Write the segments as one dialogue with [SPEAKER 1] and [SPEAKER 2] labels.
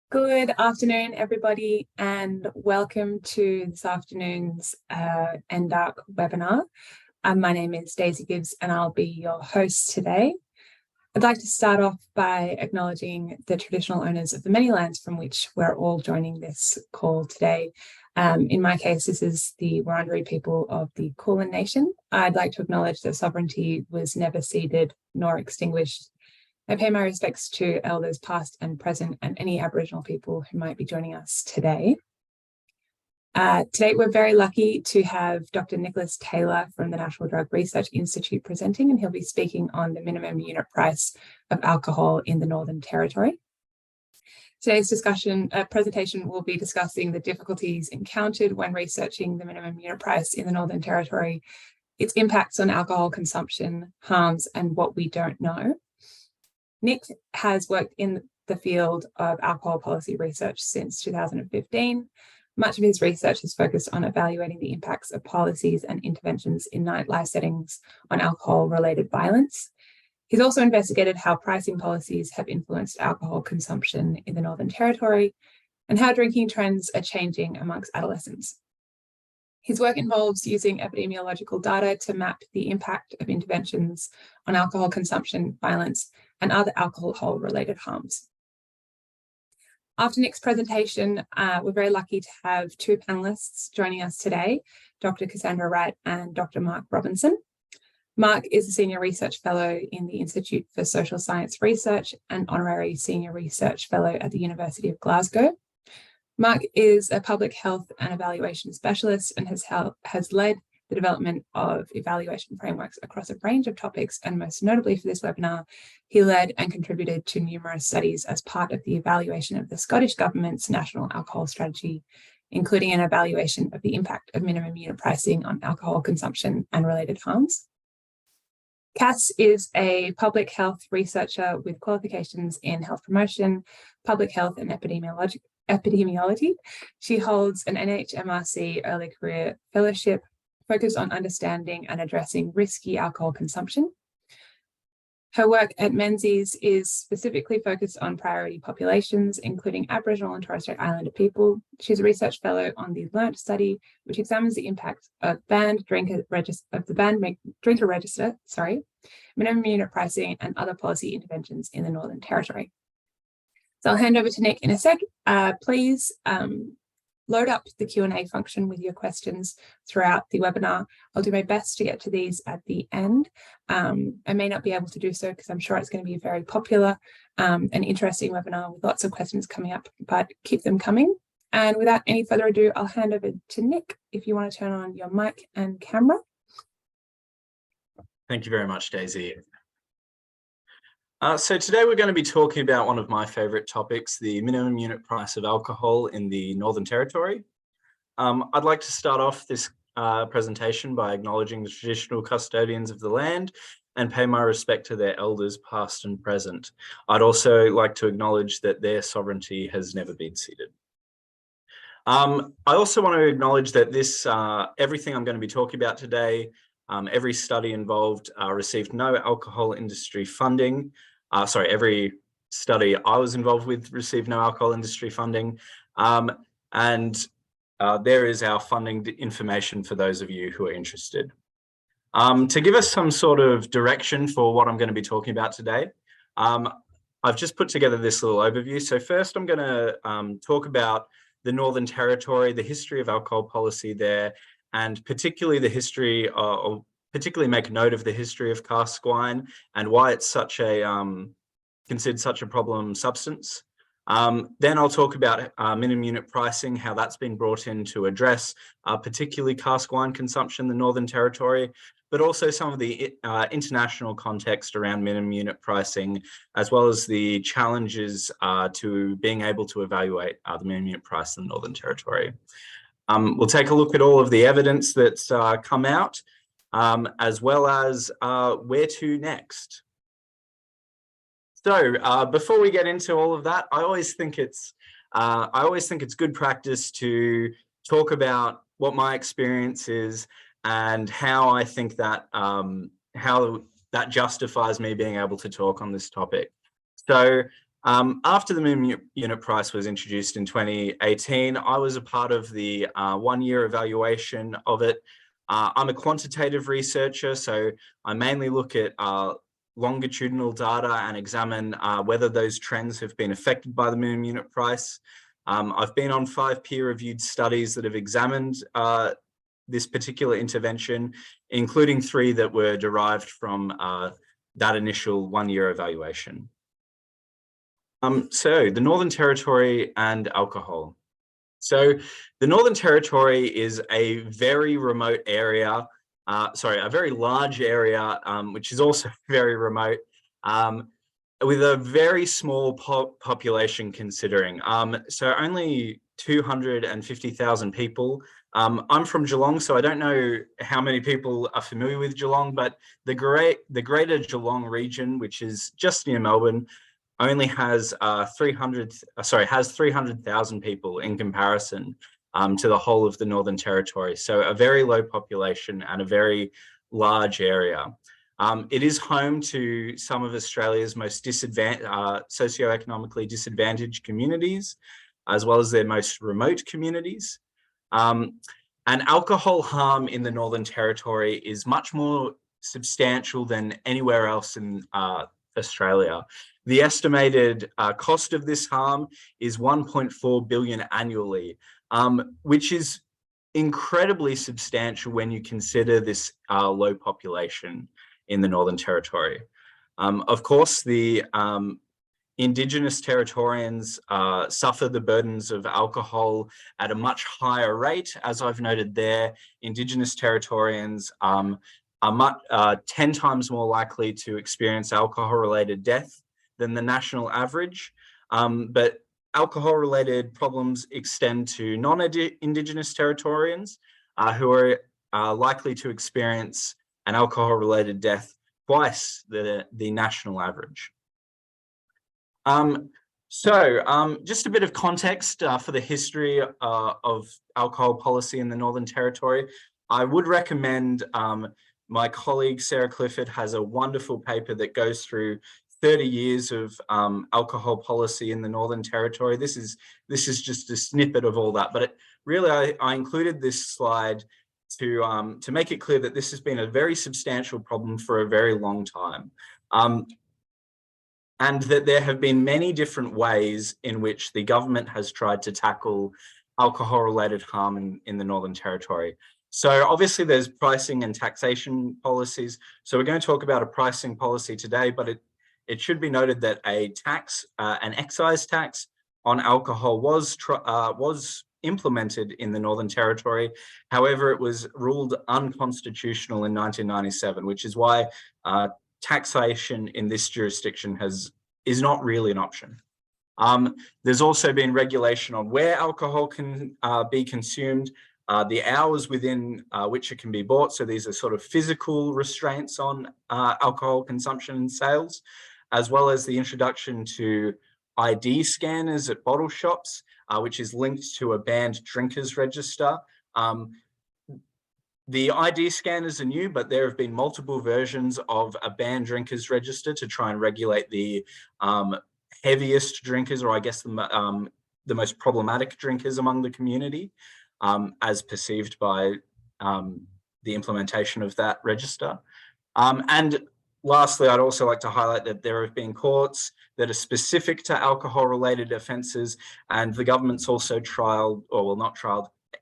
[SPEAKER 1] Good afternoon, everybody, and welcome to this afternoon's NDARC webinar. My name is Daisy Gibbs, and I'll be your host today. I'd like to start off by acknowledging the traditional owners of the many lands from which we're all joining this call today. In my case, this is the Wurundjeri people of the Kulin Nation. I'd like to acknowledge that sovereignty was never ceded nor extinguished. I pay my respects to elders past and present and any Aboriginal people who might be joining us today. Today, we're very lucky to have Dr. Nicholas Taylor from the National Drug Research Institute presenting, and he'll be speaking on the minimum unit price of alcohol in the Northern Territory. Today's presentation will be discussing the difficulties encountered when researching the minimum unit price in the Northern Territory, its impacts on alcohol consumption, harms, and what we don't know. Nick has worked in the field of alcohol policy research since 2015. Much of his research is focused on evaluating the impacts of policies and interventions in nightlife settings on alcohol-related violence. He's also investigated how pricing policies have influenced alcohol consumption in the Northern Territory and how drinking trends are changing amongst adolescents. His work involves using epidemiological data to map the impact of interventions on alcohol consumption, violence, and other alcohol-related harms. After Nick's presentation, we're very lucky to have two panelists joining us today, Dr. Cassandra Wright and Dr. Mark Robinson. Mark is a Senior Research Fellow in the Institute for Social Science Research and Honorary Senior Research Fellow at the University of Glasgow. Mark is a public health and evaluation specialist and has led the development of evaluation frameworks across a range of topics, and most notably for this webinar, he led and contributed to numerous studies as part of the evaluation of the Scottish Government's National Alcohol Strategy, including an evaluation of the impact of minimum unit pricing on alcohol consumption and related harms. Cass is a public health researcher with qualifications in health promotion, public health and epidemiology. She holds an NHMRC Early Career Fellowship focused on understanding and addressing risky alcohol consumption. Her work at Menzies is specifically focused on priority populations, including Aboriginal and Torres Strait Islander people. She's a research fellow on the LEARNT study, which examines the impact of the banned drinker register, minimum unit pricing, and other policy interventions in the Northern Territory. So I'll hand over to Nick in a sec. Please load up the Q&A function with your questions throughout the webinar. I'll do my best to get to these at the end. I may not be able to do so because I'm sure it's going to be a very popular and interesting webinar with lots of questions coming up, but keep them coming. And without any further ado, I'll hand over to Nick if you want to turn on your mic and camera.
[SPEAKER 2] Thank you very much, Daisy. So today we're going to be talking about one of my favourite topics, the minimum unit price of alcohol in the Northern Territory. I'd like to start off this presentation by acknowledging the traditional custodians of the land and pay my respect to their elders past and present. I'd also like to acknowledge that their sovereignty has never been ceded. I also want to acknowledge that everything I'm going to be talking about today, every study involved received no alcohol industry funding. Every study I was involved with received no alcohol industry funding. There is our funding information for those of you who are interested. To give us some sort of direction for what I'm going to be talking about today, I've just put together this little overview. So first I'm going to talk about the Northern Territory, the history of alcohol policy there, and particularly the history, or particularly make note of the history of cask wine and why it's considered such a problem substance. Then I'll talk about minimum unit pricing, how that's been brought in to address particularly cask wine consumption in the Northern Territory, but also some of the international context around minimum unit pricing, as well as the challenges to being able to evaluate the minimum unit price in the Northern Territory. We'll take a look at all of the evidence that's come out, as well as where to next. So before we get into all of that, I always think it's good practice to talk about what my experience is and how I think that how that justifies me being able to talk on this topic. So After the minimum unit price was introduced in 2018, I was a part of the 1-year evaluation of it. I'm a quantitative researcher, so I mainly look at longitudinal data and examine whether those trends have been affected by the minimum unit price. I've been on 5 peer-reviewed studies that have examined this particular intervention, including 3 that were derived from that initial 1-year evaluation. So the Northern Territory and alcohol. So the Northern Territory is a very remote area, a very large area, which is also very remote, with a very small population considering. So only 250,000 people. I'm from Geelong, so I don't know how many people are familiar with Geelong, but the greater Geelong region, which is just near Melbourne, only has 300,000 people in comparison to the whole of the Northern Territory. So a very low population and a very large area. It is home to some of Australia's most socioeconomically disadvantaged communities, as well as their most remote communities. And alcohol harm in the Northern Territory is much more substantial than anywhere else in Australia. The estimated cost of this harm is 1.4 billion annually, which is incredibly substantial when you consider this low population in the Northern Territory. Of course, the Indigenous Territorians suffer the burdens of alcohol at a much higher rate. As I've noted there, Indigenous Territorians are 10 times more likely to experience alcohol-related death than the national average. But alcohol-related problems extend to non-Indigenous Territorians who are likely to experience an alcohol-related death twice the national average. Just a bit of context for the history of alcohol policy in the Northern Territory. I would recommend my colleague Sarah Clifford has a wonderful paper that goes through 30 years of alcohol policy in the Northern Territory. This is just a snippet of all that, but I included this slide to make it clear that this has been a very substantial problem for a very long time. And that there have been many different ways in which the government has tried to tackle alcohol-related harm in the Northern Territory. So obviously there's pricing and taxation policies. So we're going to talk about a pricing policy today, but it should be noted that an excise tax on alcohol was implemented in the Northern Territory. However, it was ruled unconstitutional in 1997, which is why taxation in this jurisdiction is not really an option. There's also been regulation on where alcohol can be consumed, the hours within which it can be bought. So these are sort of physical restraints on alcohol consumption and sales, as well as the introduction to ID scanners at bottle shops, which is linked to a banned drinkers register. The ID scanners are new, but there have been multiple versions of a banned drinkers register to try and regulate the heaviest drinkers, or I guess the most problematic drinkers among the community, as perceived by the implementation of that register. And lastly, I'd also like to highlight that there have been courts that are specific to alcohol-related offences, and the government's also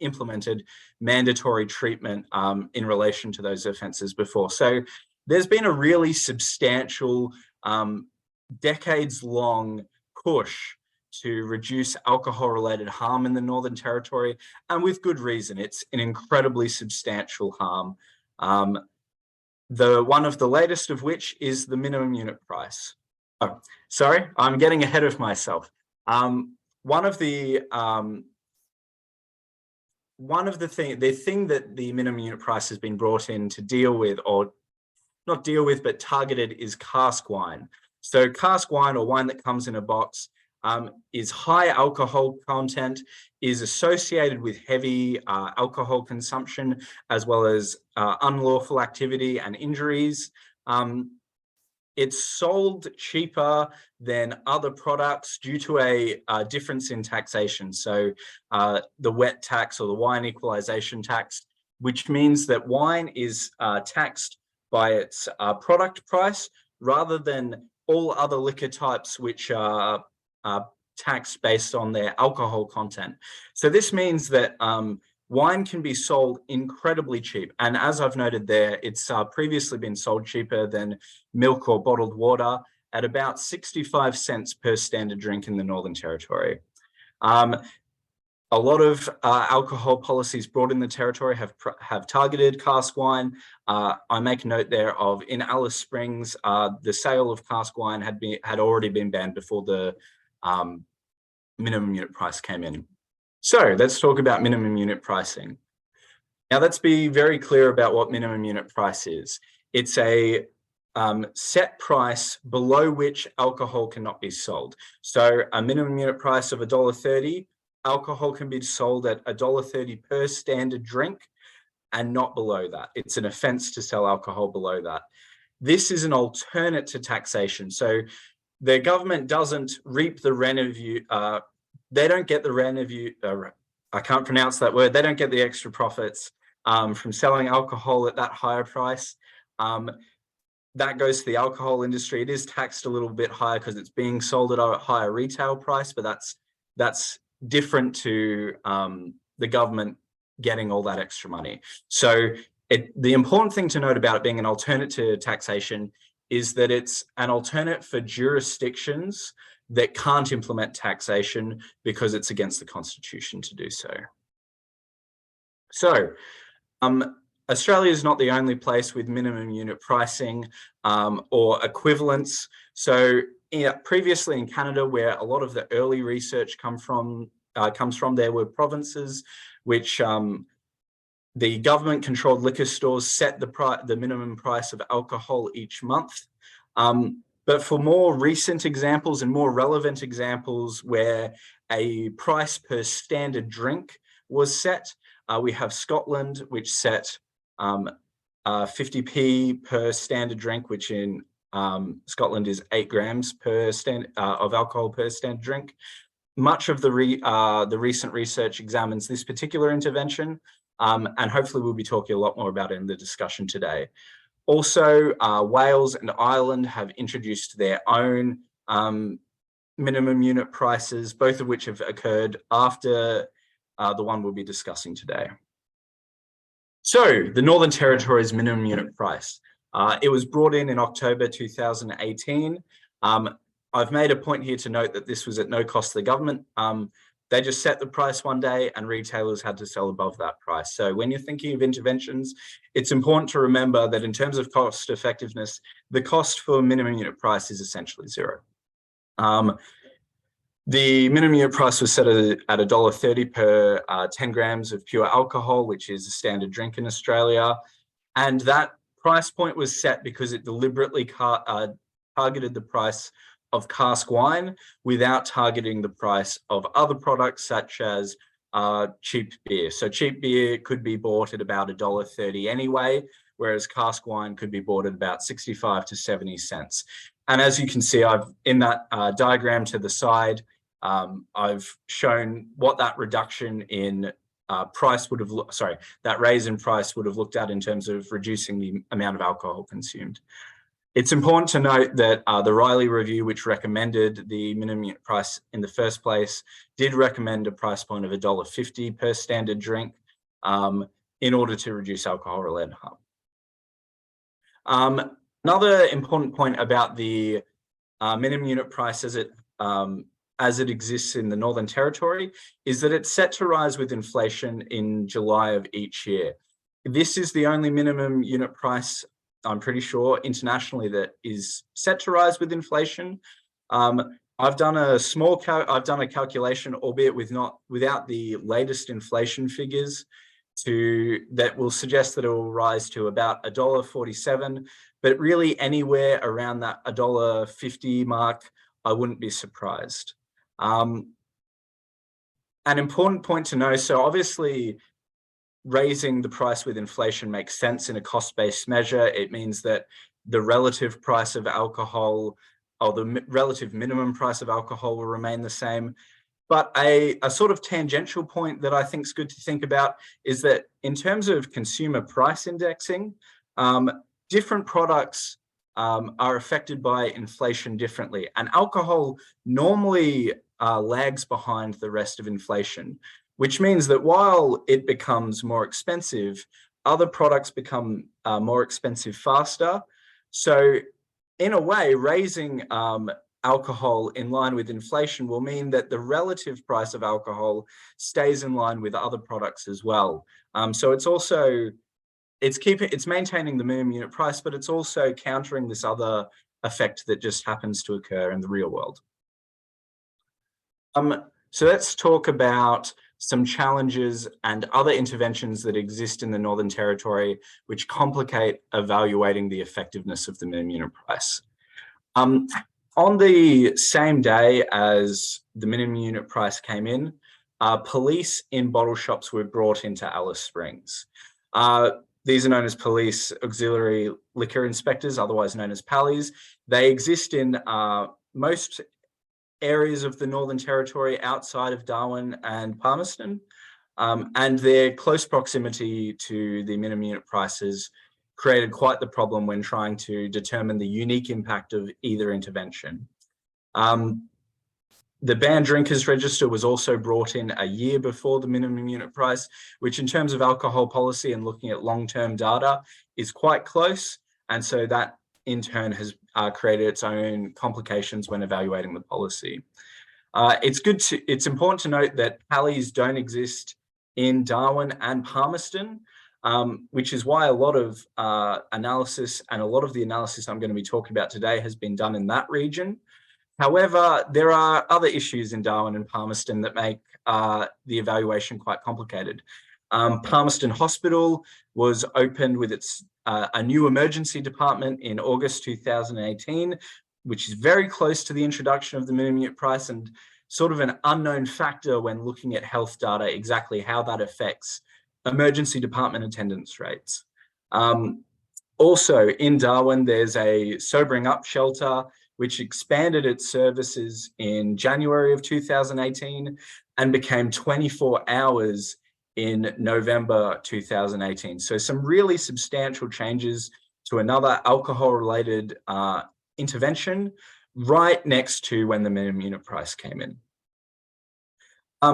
[SPEAKER 2] implemented mandatory treatment in relation to those offences before. So there's been a really substantial, decades-long push to reduce alcohol-related harm in the Northern Territory, and with good reason. It's an incredibly substantial harm. One of the latest of which is the minimum unit price. Oh, sorry, I'm getting ahead of myself. The thing that the minimum unit price has been brought in to deal with, or not deal with, but targeted, is cask wine. So cask wine, or wine that comes in a box, is high alcohol content, is associated with heavy alcohol consumption, as well as unlawful activity and injuries. it's sold cheaper than other products due to a difference in taxation. So the wet tax or the wine equalization tax, which means that wine is taxed by its product price rather than all other liquor types, which are taxed based on their alcohol content. So this means that wine can be sold incredibly cheap. And as I've noted there, it's previously been sold cheaper than milk or bottled water at about 65 cents per standard drink in the Northern Territory. A lot of alcohol policies brought in the Territory have targeted cask wine. I make note there of in Alice Springs, the sale of cask wine had already been banned before the minimum unit price came in. So let's talk about minimum unit pricing. Now let's be very clear about what minimum unit price is. It's a set price below which alcohol cannot be sold. So a minimum unit price of $1.30, alcohol can be sold at $1.30 per standard drink and not below that. It's an offence to sell alcohol below that. This is an alternate to taxation. So the government doesn't reap the revenue, they don't get the revenue, I can't pronounce that word, they don't get the extra profits from selling alcohol at that higher price. That goes to the alcohol industry. It is taxed a little bit higher because it's being sold at a higher retail price, but that's different to the government getting all that extra money. So the important thing to note about it being an alternate to taxation is that it's an alternate for jurisdictions that can't implement taxation because it's against the Constitution to do so. So Australia is not the only place with minimum unit pricing or equivalents. So previously in Canada, where a lot of the early research comes from, there were provinces which the government-controlled liquor stores set the minimum price of alcohol each month. But for more recent examples and more relevant examples where a price per standard drink was set, we have Scotland, which set 50p per standard drink, which in Scotland is 8 grams of alcohol per standard drink. Much of the recent research examines this particular intervention, and hopefully we'll be talking a lot more about it in the discussion today. Also, Wales and Ireland have introduced their own minimum unit prices, both of which have occurred after the one we'll be discussing today. So, the Northern Territory's minimum unit price. It was brought in October 2018. I've made a point here to note that this was at no cost to the government. They just set the price one day and retailers had to sell above that price. So when you're thinking of interventions, it's important to remember that in terms of cost effectiveness, the cost for minimum unit price is essentially zero. The minimum unit price was set at $1.30 per 10 grams of pure alcohol, which is a standard drink in Australia. And that price point was set because it deliberately targeted the price of cask wine without targeting the price of other products such as cheap beer. So cheap beer could be bought at about $1.30 anyway, whereas cask wine could be bought at about 65 to 70 cents. And as you can see, in that diagram to the side, I've shown what that reduction in price would have that raise in price would have looked at in terms of reducing the amount of alcohol consumed. It's important to note that the Riley Review, which recommended the minimum unit price in the first place, did recommend a price point of $1.50 per standard drink in order to reduce alcohol-related harm. Another important point about the minimum unit price as it exists in the Northern Territory is that it's set to rise with inflation in July of each year. This is the only minimum unit price, I'm pretty sure, internationally that is set to rise with inflation. I've done a calculation, albeit without the latest inflation figures, that will suggest that it will rise to about $1.47, but really anywhere around that $1.50 mark, I wouldn't be surprised. An important point to know, so obviously raising the price with inflation makes sense in a cost-based measure. It means that the relative price of alcohol, or the relative minimum price of alcohol, will remain the same. But a sort of tangential point that I think is good to think about is that in terms of consumer price indexing, different products are affected by inflation differently. And alcohol normally lags behind the rest of inflation, which means that while it becomes more expensive, other products become more expensive faster. So in a way, raising alcohol in line with inflation will mean that the relative price of alcohol stays in line with other products as well. So it's maintaining the minimum unit price, but it's also countering this other effect that just happens to occur in the real world. So let's talk about some challenges and other interventions that exist in the Northern Territory, which complicate evaluating the effectiveness of the minimum unit price. On the same day as the minimum unit price came in, police in bottle shops were brought into Alice Springs. These are known as Police Auxiliary Liquor Inspectors, otherwise known as PALIs. They exist in most areas of the Northern Territory outside of Darwin and Palmerston, and their close proximity to the minimum unit prices created quite the problem when trying to determine the unique impact of either intervention. The Banned Drinkers Register was also brought in a year before the minimum unit price, which in terms of alcohol policy and looking at long-term data is quite close. And so that in turn has created its own complications when evaluating the policy. It's important to note that PALIs don't exist in Darwin and Palmerston, which is why a lot of analysis and a lot of the analysis I'm going to be talking about today has been done in that region. However, there are other issues in Darwin and Palmerston that make the evaluation quite complicated. Palmerston Hospital was opened with a new emergency department in August 2018, which is very close to the introduction of the minimum unit price and sort of an unknown factor when looking at health data, exactly how that affects emergency department attendance rates. Also in Darwin, there's a Sobering Up shelter, which expanded its services in January of 2018 and became 24 hours in November 2018. So some really substantial changes to another alcohol-related intervention right next to when the minimum unit price came in.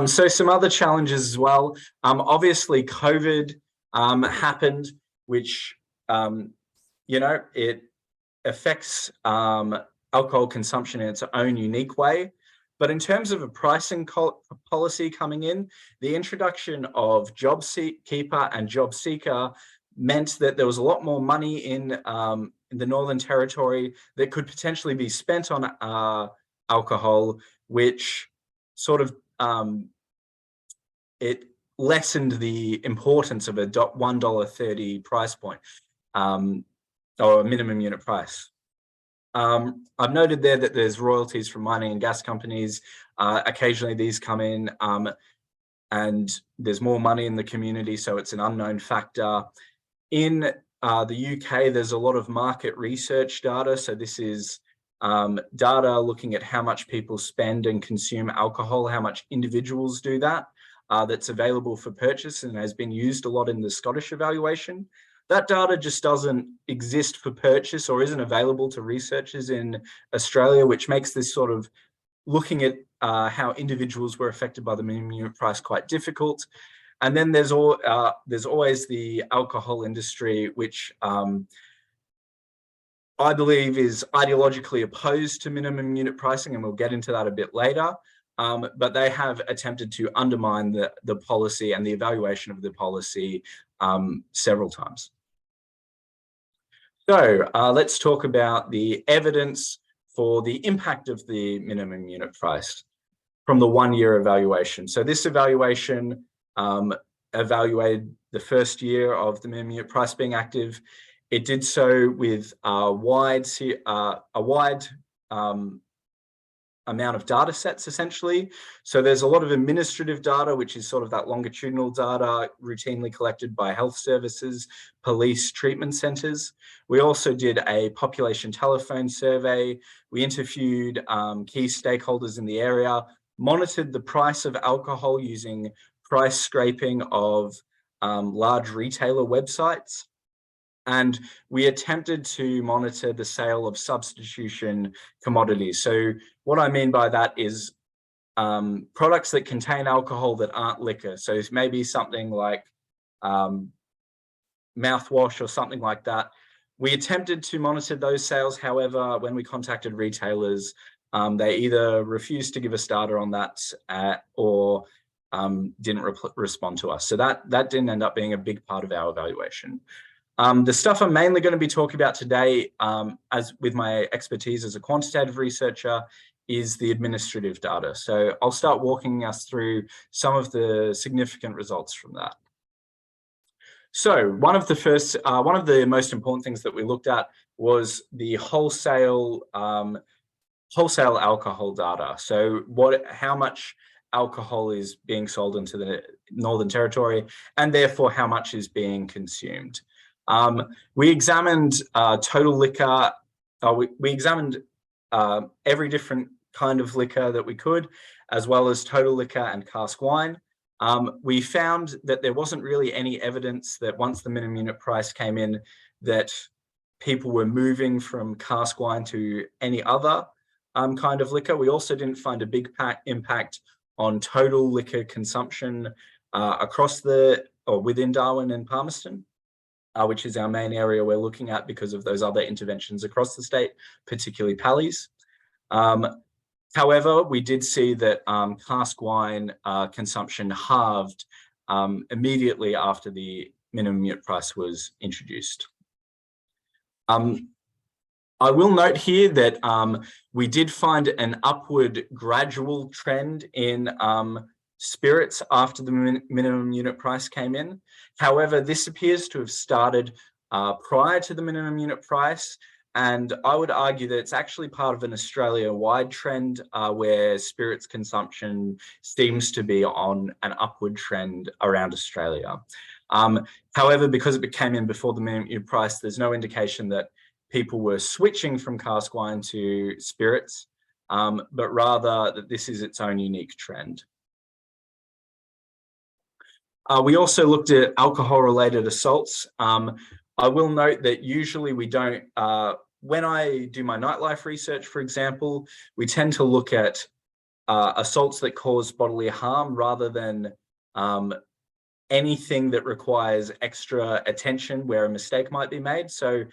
[SPEAKER 2] So some other challenges as well. Obviously, COVID happened, which, it affects alcohol consumption in its own unique way. But in terms of a pricing policy coming in, the introduction of JobKeeper and JobSeeker meant that there was a lot more money in the Northern Territory that could potentially be spent on alcohol, which sort of it lessened the importance of a $1.30 price point or a minimum unit price. I've noted there that there's royalties from mining and gas companies. Occasionally these come in and there's more money in the community, so it's an unknown factor. In the UK, there's a lot of market research data. So this is data looking at how much people spend and consume alcohol, how much individuals do that, that's available for purchase and has been used a lot in the Scottish evaluation. That data just doesn't exist for purchase or isn't available to researchers in Australia, which makes this sort of looking at how individuals were affected by the minimum unit price quite difficult. And then there's always the alcohol industry, which I believe is ideologically opposed to minimum unit pricing, and we'll get into that a bit later. But they have attempted to undermine the policy and the evaluation of the policy several times. So let's talk about the evidence for the impact of the minimum unit price from the 1-year evaluation. So this evaluation evaluated the first year of the minimum unit price being active. It did so with a wide amount of data sets essentially. So there's a lot of administrative data, which is sort of that longitudinal data routinely collected by health services, police, treatment centres. We also did a population telephone survey. We interviewed key stakeholders in the area, monitored the price of alcohol using price scraping of large retailer websites. And we attempted to monitor the sale of substitution commodities. So what I mean by that is products that contain alcohol that aren't liquor. So it's maybe something like mouthwash or something like that. We attempted to monitor those sales. However, when we contacted retailers, they either refused to give us data on that or didn't respond to us. So that didn't end up being a big part of our evaluation. The stuff I'm mainly going to be talking about today, as with my expertise as a quantitative researcher, is the administrative data. So I'll start walking us through some of the significant results from that. So one of the most important things that we looked at was the wholesale alcohol data. So how much alcohol is being sold into the Northern Territory, and therefore how much is being consumed. We examined total liquor. We examined every different kind of liquor that we could, as well as total liquor and cask wine. We found that there wasn't really any evidence that once the minimum unit price came in, that people were moving from cask wine to any other kind of liquor. We also didn't find a big impact on total liquor consumption within Darwin and Palmerston, which is our main area we're looking at because of those other interventions across the state, particularly Pallies. However, we did see that cask wine consumption halved immediately after the minimum unit price was introduced. I will note here that we did find an upward gradual trend in spirits after the minimum unit price came in. However, this appears to have started prior to the minimum unit price, and I would argue that it's actually part of an Australia-wide trend where spirits consumption seems to be on an upward trend around Australia. However, because it came in before the minimum unit price, there's no indication that people were switching from cask wine to spirits, but rather that this is its own unique trend. We also looked at alcohol-related assaults. I will note that usually we don't, when I do my nightlife research, for example, we tend to look at assaults that cause bodily harm rather than anything that requires extra attention where a mistake might be made. So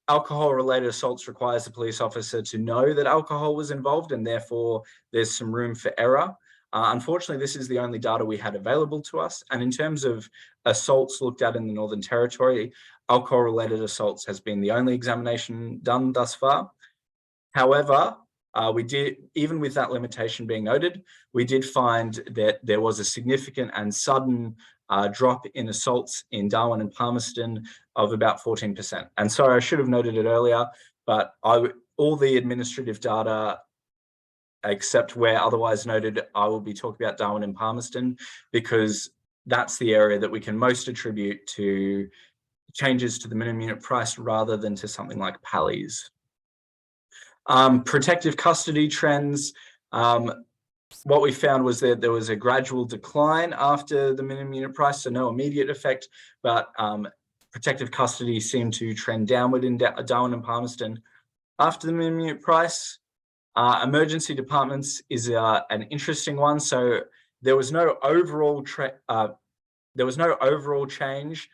[SPEAKER 2] alcohol-related assaults requires the police officer to know that alcohol was involved, and therefore there's some room for error. Unfortunately, this is the only data we had available to us. And in terms of assaults looked at in the Northern Territory, alcohol-related assaults has been the only examination done thus far. However, even with that limitation being noted, we did find that there was a significant and sudden drop in assaults in Darwin and Palmerston of about 14%. And sorry, I should have noted it earlier, but all the administrative data, except where otherwise noted, I will be talking about Darwin and Palmerston because that's the area that we can most attribute to changes to the minimum unit price rather than to something like Pallies. Protective custody trends. What we found was that there was a gradual decline after the minimum unit price, so no immediate effect, but protective custody seemed to trend downward in Darwin and Palmerston after the minimum unit price. Emergency departments is an interesting one. So there was no overall change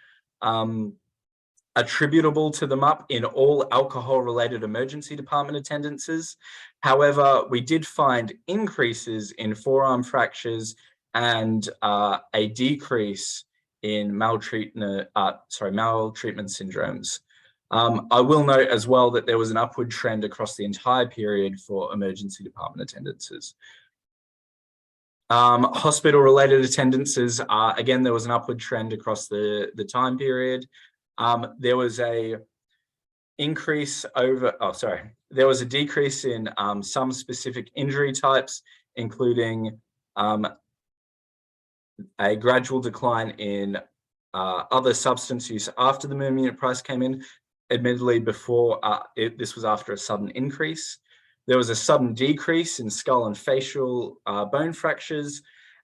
[SPEAKER 2] attributable to the MUP in all alcohol-related emergency department attendances. However, we did find increases in forearm fractures and a decrease in maltreatment syndromes. I will note as well that there was an upward trend across the entire period for emergency department attendances. Hospital-related attendances, again, there was an upward trend across the time period. There was a increase over, there was a decrease in some specific injury types, including a gradual decline in other substance use after the minimum unit price came in. Admittedly, before this was after a sudden increase. There was a sudden decrease in skull and facial bone fractures,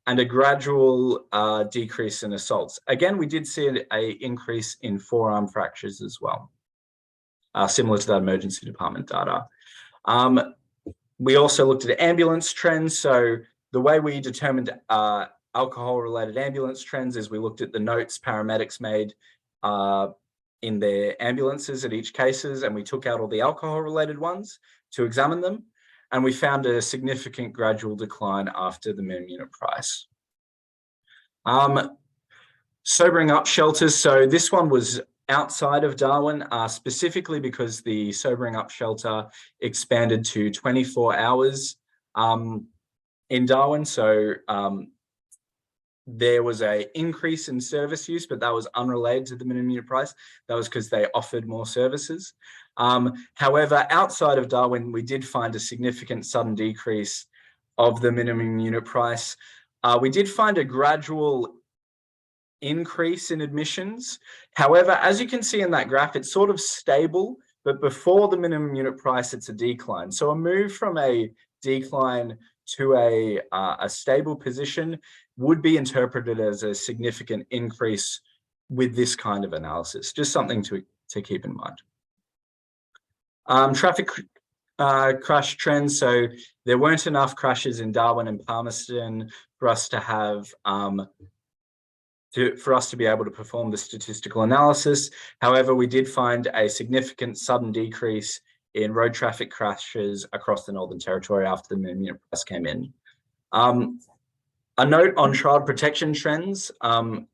[SPEAKER 2] and a gradual decrease in assaults. Again, we did see an increase in forearm fractures as well, similar to that emergency department data. We also looked at ambulance trends. So the way we determined alcohol-related ambulance trends is we looked at the notes paramedics made in their ambulances at each cases, and we took out all the alcohol-related ones to examine them, and we found a significant gradual decline after the minimum unit price. Sobering up shelters. So this one was outside of Darwin, specifically because the sobering up shelter expanded to 24 hours in Darwin. So there was an increase in service use, but that was unrelated to the minimum unit price. That was because they offered more services. However, outside of Darwin, we did find a significant sudden decrease of the minimum unit price. We did find a gradual increase in admissions. However, as you can see in that graph, it's sort of stable, but before the minimum unit price, it's a decline. So a move from a decline to a stable position would be interpreted as a significant increase with this kind of analysis. Just something to keep in mind. Traffic crash trends. So there weren't enough crashes in Darwin and Palmerston for us to have for us to be able to perform the statistical analysis. However, we did find a significant sudden decrease in road traffic crashes across the Northern Territory after the minimum unit price came in. A note on child protection trends.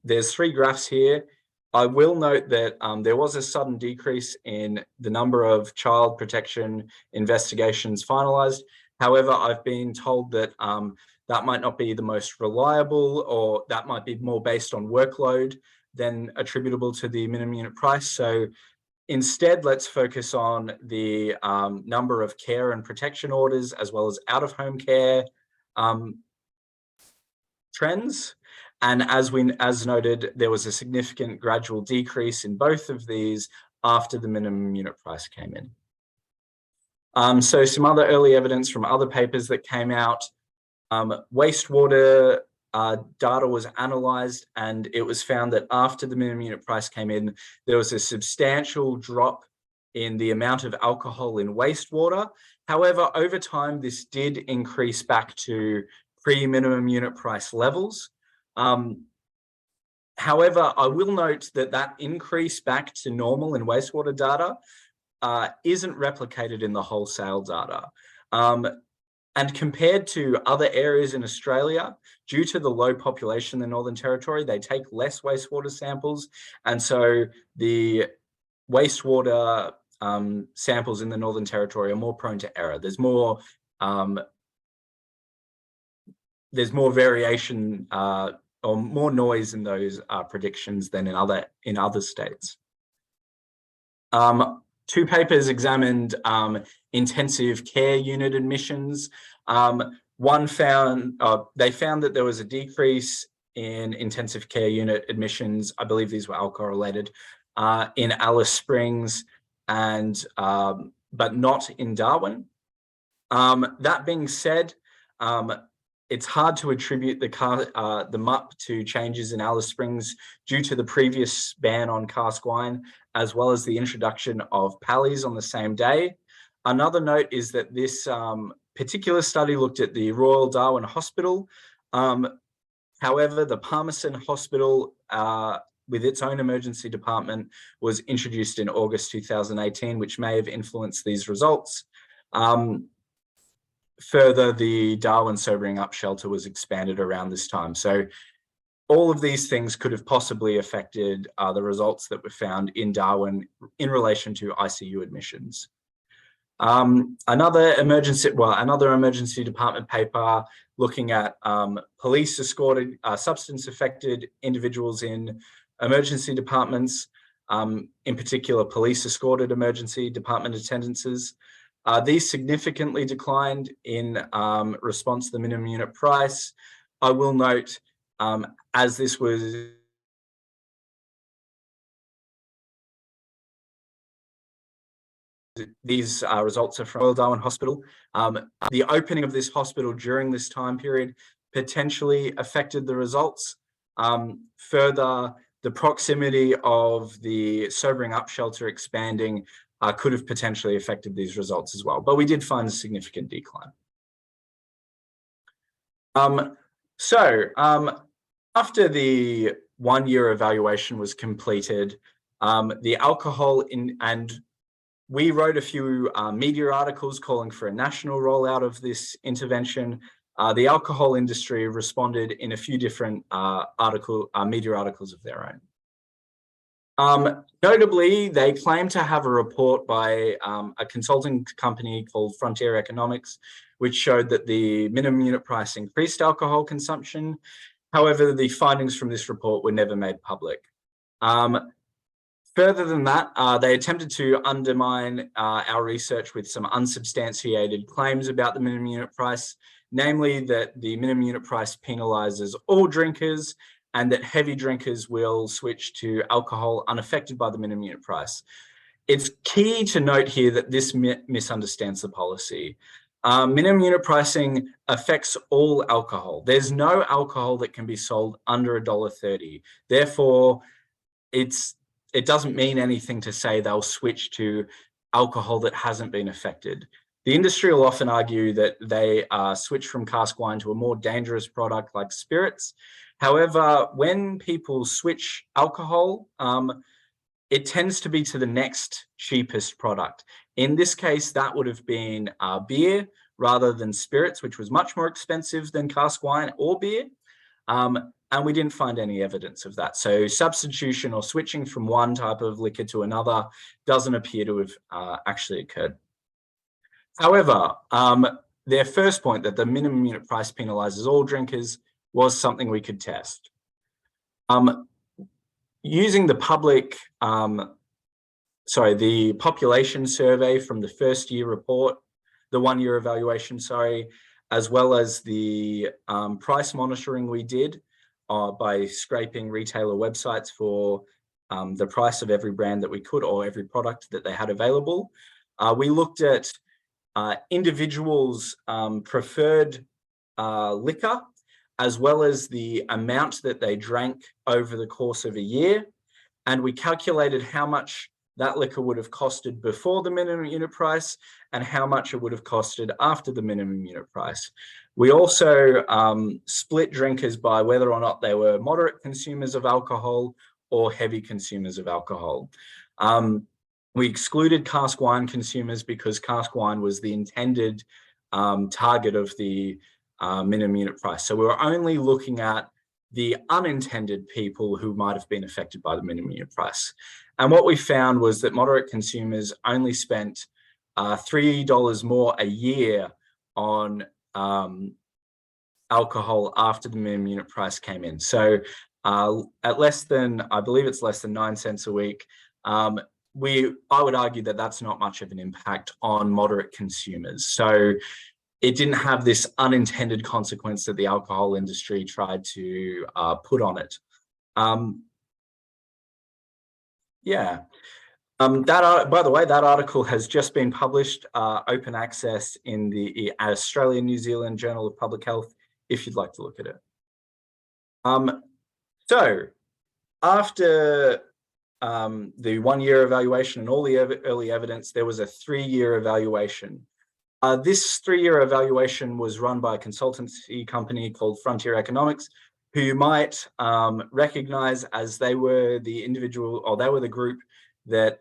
[SPEAKER 2] There's 3 graphs here. I will note that there was a sudden decrease in the number of child protection investigations finalized. However, I've been told that that might not be the most reliable, or that might be more based on workload than attributable to the minimum unit price. So instead, let's focus on the number of care and protection orders, as well as out-of-home care trends. And as noted, there was a significant gradual decrease in both of these after the minimum unit price came in. So some other early evidence from other papers that came out. Wastewater data was analysed, and it was found that after the minimum unit price came in, there was a substantial drop in the amount of alcohol in wastewater. However, over time, this did increase back to pre-minimum unit price levels. However, I will note that that increase back to normal in wastewater data isn't replicated in the wholesale data. And compared to other areas in Australia, due to the low population in the Northern Territory, they take less wastewater samples. And so the wastewater samples in the Northern Territory are more prone to error. There's more variation or more noise in those predictions than in other states. 2 papers examined intensive care unit admissions. One found, they found that there was a decrease in intensive care unit admissions. I believe these were alcohol related in Alice Springs, and but not in Darwin. That being said, it's hard to attribute the MUP to changes in Alice Springs due to the previous ban on cask wine, as well as the introduction of Pallies on the same day. Another note is that this particular study looked at the Royal Darwin Hospital. However, the Palmerston Hospital, with its own emergency department, was introduced in August 2018, which may have influenced these results. Further, the Darwin Sobering Up Shelter was expanded around this time. So all of these things could have possibly affected the results that were found in Darwin in relation to ICU admissions. Another emergency department paper looking at police escorted, substance affected individuals in emergency departments, in particular police escorted emergency department attendances. These significantly declined in response to the minimum unit price. I will note, as this was these results are from Royal Darwin Hospital. The opening of this hospital during this time period potentially affected the results. Further, the proximity of the sobering up shelter expanding could have potentially affected these results as well, but we did find a significant decline. After the 1 year evaluation was completed, the alcohol and we wrote a few media articles calling for a national rollout of this intervention. The alcohol industry responded in a few different media articles of their own. Notably, they claim to have a report by a consulting company called Frontier Economics, which showed that the minimum unit price increased alcohol consumption. However, the findings from this report were never made public. Further than that, they attempted to undermine our research with some unsubstantiated claims about the minimum unit price, namely that the minimum unit price penalizes all drinkers and that heavy drinkers will switch to alcohol unaffected by the minimum unit price. It's key to note here that this misunderstands the policy. Minimum unit pricing affects all alcohol. There's no alcohol that can be sold under $1.30. Therefore, it doesn't mean anything to say they'll switch to alcohol that hasn't been affected. The industry will often argue that they switch from cask wine to a more dangerous product like spirits. However, when people switch alcohol, it tends to be to the next cheapest product. In this case, that would have been beer rather than spirits, which was much more expensive than cask wine or beer. And we didn't find any evidence of that. So substitution or switching from one type of liquor to another doesn't appear to have actually occurred. However, their first point that the minimum unit price penalizes all drinkers was something we could test. Using the the population survey from the first year report, the 1 year evaluation, as well as the price monitoring we did by scraping retailer websites for the price of every brand that we could or every product that they had available. We looked at individuals' preferred liquor, as well as the amount that they drank over the course of a year. And we calculated how much that liquor would have costed before the minimum unit price and how much it would have costed after the minimum unit price. We also split drinkers by whether or not they were moderate consumers of alcohol or heavy consumers of alcohol. We excluded cask wine consumers because cask wine was the intended target of the minimum unit price. So we were only looking at the unintended people who might have been affected by the minimum unit price. And what we found was that moderate consumers only spent $3 more a year on alcohol after the minimum unit price came in. So at less than, I believe it's less than 9 cents a week, I would argue that that's not much of an impact on moderate consumers. So it didn't have this unintended consequence that the alcohol industry tried to put on it. By the way, that article has just been published, open access in the Australian New Zealand Journal of Public Health, if you'd like to look at it. So after the 1 year evaluation and all the early evidence, there was a 3 year evaluation. This 3 year evaluation was run by a consultancy company called Frontier Economics, who you might recognize as they were the individual, or they were the group that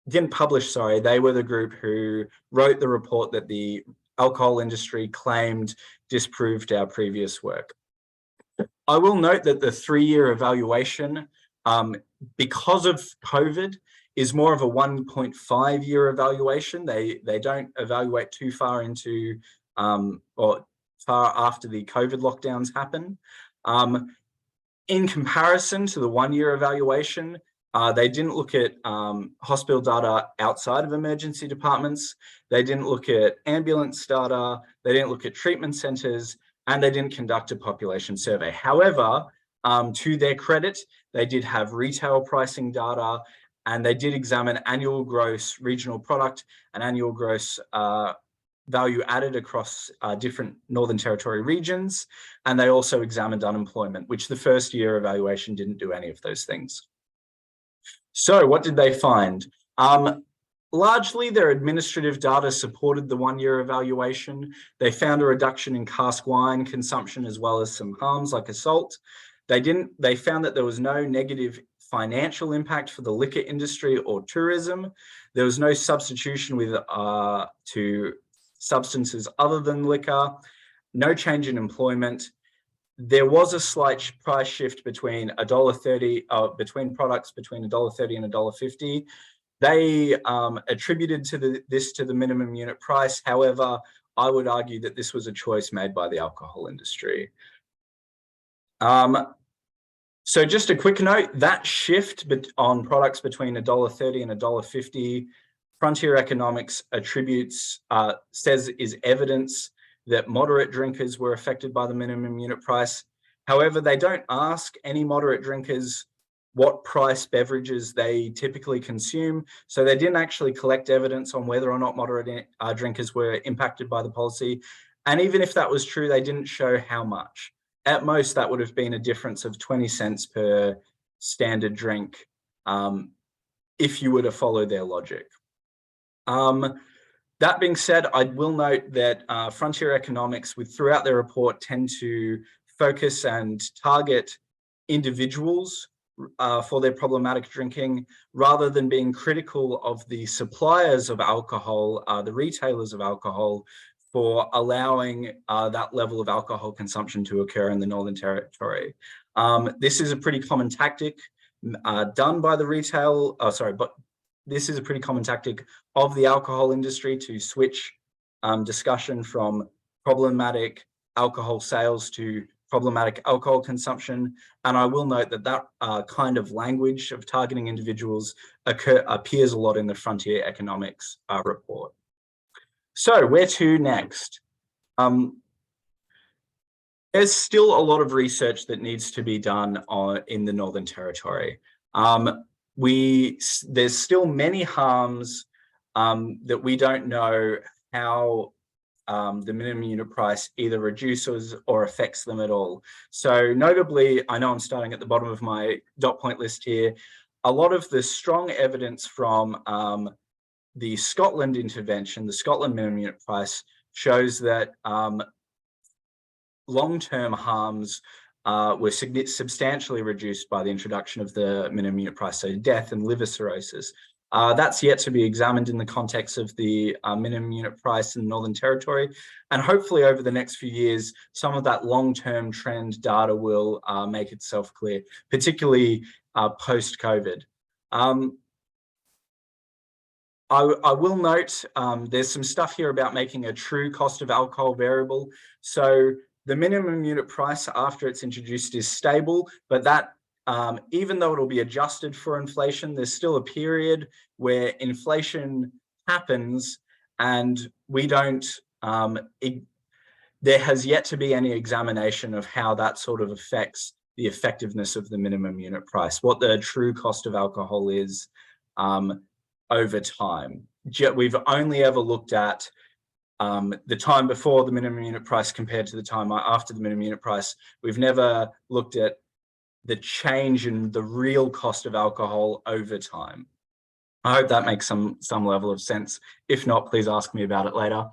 [SPEAKER 2] didn't publish, they were the group who wrote the report that the alcohol industry claimed disproved our previous work. I will note that the 3 year evaluation, because of COVID, is more of a 1.5 year evaluation. They don't evaluate too far into or far after the COVID lockdowns happen. In comparison to the 1 year evaluation, They didn't look at hospital data outside of emergency departments. They didn't look at ambulance data. They didn't look at treatment centres, and they didn't conduct a population survey. However, to their credit, they did have retail pricing data, and they did examine annual gross regional product and annual gross value added across different Northern Territory regions. And they also examined unemployment, which the first year evaluation didn't do any of those things. So what did they find? Largely, their administrative data supported the one-year evaluation. They found a reduction in cask wine consumption as well as some harms like assault. They found that there was no negative financial impact for the liquor industry or tourism. There was no substitution to substances other than liquor, no change in employment. There was a slight price shift between $1.30 between products between $1.30 and $1.50. They attributed this to the minimum unit price. However, I would argue that this was a choice made by the alcohol industry. So just a quick note, that shift on products between $1.30 and $1.50, Frontier Economics says is evidence that moderate drinkers were affected by the minimum unit price. However, they don't ask any moderate drinkers what price beverages they typically consume. So they didn't actually collect evidence on whether or not moderate drinkers were impacted by the policy. And even if that was true, they didn't show how much. At most, that would have been a difference of 20 cents per standard drink if you were to follow their logic. That being said, I will note that Frontier Economics, throughout their report, tend to focus and target individuals for their problematic drinking, rather than being critical of the suppliers of alcohol, the retailers of alcohol, for allowing that level of alcohol consumption to occur in the Northern Territory. This is a pretty common tactic done by the this is a pretty common tactic of the alcohol industry to switch discussion from problematic alcohol sales to problematic alcohol consumption. And I will note that that kind of language of targeting individuals appears a lot in the Frontier Economics report. So where to next? There's still a lot of research that needs to be done in the Northern Territory. There's still many harms that we don't know how the minimum unit price either reduces or affects them at all. So notably, I know I'm starting at the bottom of my dot point list here, a lot of the strong evidence from the Scotland intervention, the Scotland minimum unit price, shows that long-term harms were substantially reduced by the introduction of the minimum unit price, so death and liver cirrhosis. That's yet to be examined in the context of the minimum unit price in the Northern Territory. And hopefully over the next few years, some of that long-term trend data will make itself clear, particularly post-COVID. I will note there's some stuff here about making a true cost of alcohol variable. So the minimum unit price after it's introduced is stable, but that even though it'll be adjusted for inflation, there's still a period where inflation happens and we don't, there has yet to be any examination of how that sort of affects the effectiveness of the minimum unit price, what the true cost of alcohol is over time. We've only ever looked at the time before the minimum unit price compared to the time after the minimum unit price. We've never looked at the change in the real cost of alcohol over time. I hope that makes some level of sense. If not, please ask me about it later.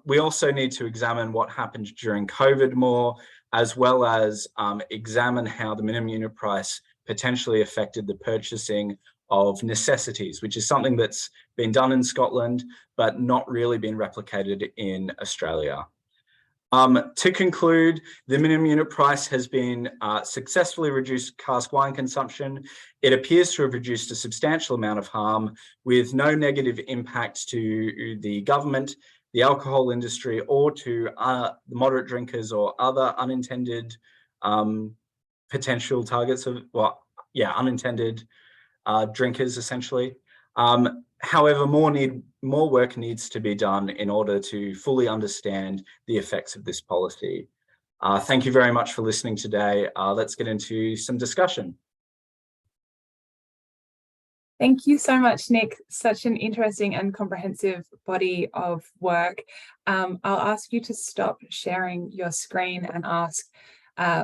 [SPEAKER 2] We also need to examine what happened during COVID more, as well as examine how the minimum unit price potentially affected the purchasing of necessities, which is something that's been done in Scotland, but not really been replicated in Australia. To conclude, the minimum unit price has been successfully reduced cask wine consumption. It appears to have reduced a substantial amount of harm with no negative impact to the government, the alcohol industry, or to moderate drinkers or other unintended potential targets of, unintended drinkers essentially. However, more work needs to be done in order to fully understand the effects of this policy. Thank you very much for listening today. Let's get into some discussion.
[SPEAKER 1] Thank you so much, Nick. Such an interesting and comprehensive body of work. I'll ask you to stop sharing your screen and ask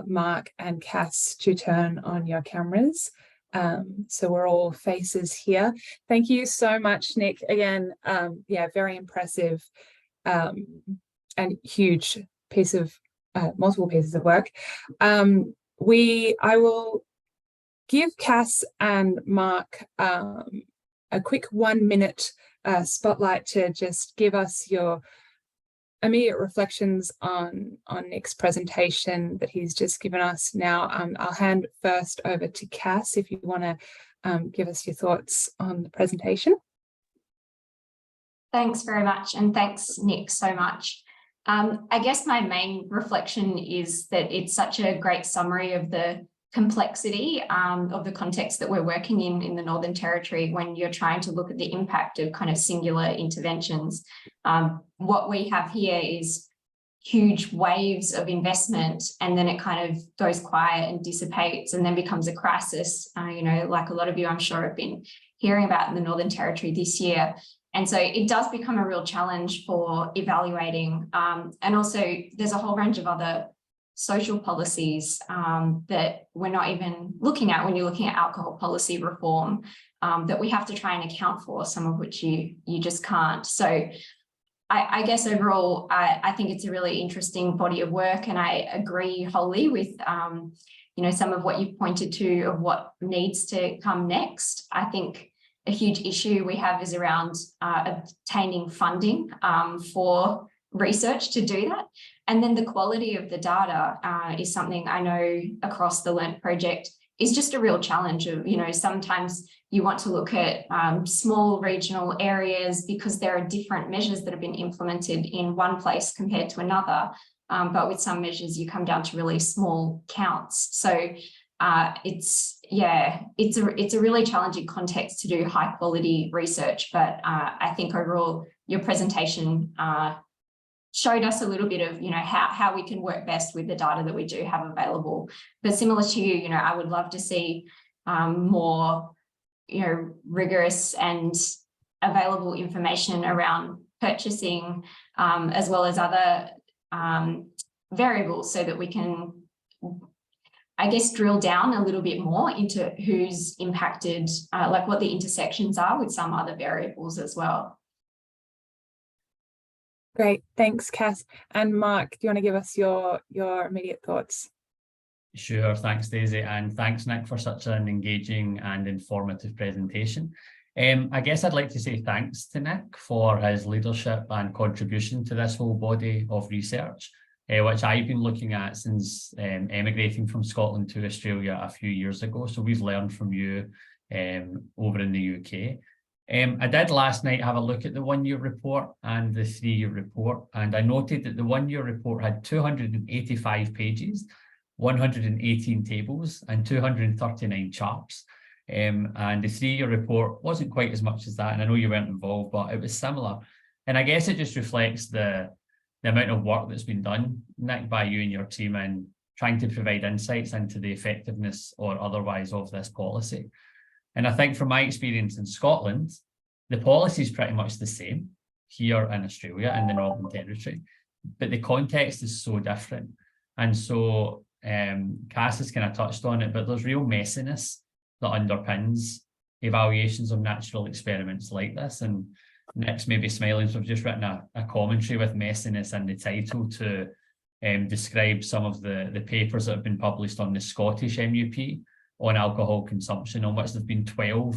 [SPEAKER 1] Mark and Cass to turn on your cameras. So we're all faces here. Thank you so much, Nick. Again, yeah, very impressive and huge piece of multiple pieces of work. I will give Cass and Mark a quick 1 minute spotlight to just give us your immediate reflections on Nick's presentation that he's just given us now. I'll hand first over to Cass if you want to give us your thoughts on the presentation.
[SPEAKER 3] Thanks very much, and thanks, Nick, so much. I guess my main reflection is that it's such a great summary of the complexity of the context that we're working in the Northern Territory when you're trying to look at the impact of kind of singular interventions. What we have here is huge waves of investment, and then it kind of goes quiet and dissipates and then becomes a crisis, you know, like a lot of you I'm sure have been hearing about in the Northern Territory this year. And so it does become a real challenge for evaluating. And also there's a whole range of other social policies that we're not even looking at when you're looking at alcohol policy reform that we have to try and account for, some of which you just can't. So I guess overall, I think it's a really interesting body of work, and I agree wholly with you know, some of what you've pointed to of what needs to come next. I think a huge issue we have is around obtaining funding for research to do that. And then the quality of the data is something I know across the LEARNT project is just a real challenge of, you know, sometimes you want to look at small regional areas because there are different measures that have been implemented in one place compared to another. But with some measures, you come down to really small counts. So it's a really challenging context to do high quality research. But I think overall your presentation showed us a little bit of, you know, how we can work best with the data that we do have available. But similar to you, you know, I would love to see more, you know, rigorous and available information around purchasing, as well as other variables, so that we can, I guess, drill down a little bit more into who's impacted, like what the intersections are with some other variables as well.
[SPEAKER 1] Great, thanks, Cass. And Mark, do you want to give us your immediate thoughts?
[SPEAKER 4] Sure, thanks, Daisy, and thanks, Nick, for such an engaging and informative presentation. I guess I'd like to say thanks to Nick for his leadership and contribution to this whole body of research, which I've been looking at since emigrating from Scotland to Australia a few years ago. So we've learned from you over in the UK. I did last night have a look at the 1 year report and the 3 year report, and I noted that the 1 year report had 285 pages, 118 tables and 239 charts. And the 3 year report wasn't quite as much as that, and I know you weren't involved, but it was similar. And I guess it just reflects the amount of work that's been done, Nick, by you and your team in trying to provide insights into the effectiveness or otherwise of this policy. And I think from my experience in Scotland, the policy is pretty much the same here in Australia in the Northern Territory, but the context is so different. And so Cass has kind of touched on it, but there's real messiness that underpins evaluations of natural experiments like this. And Nick's maybe smiling, so I've just written a commentary with messiness in the title to describe some of the papers that have been published on the Scottish MUP on alcohol consumption, on which there have been 12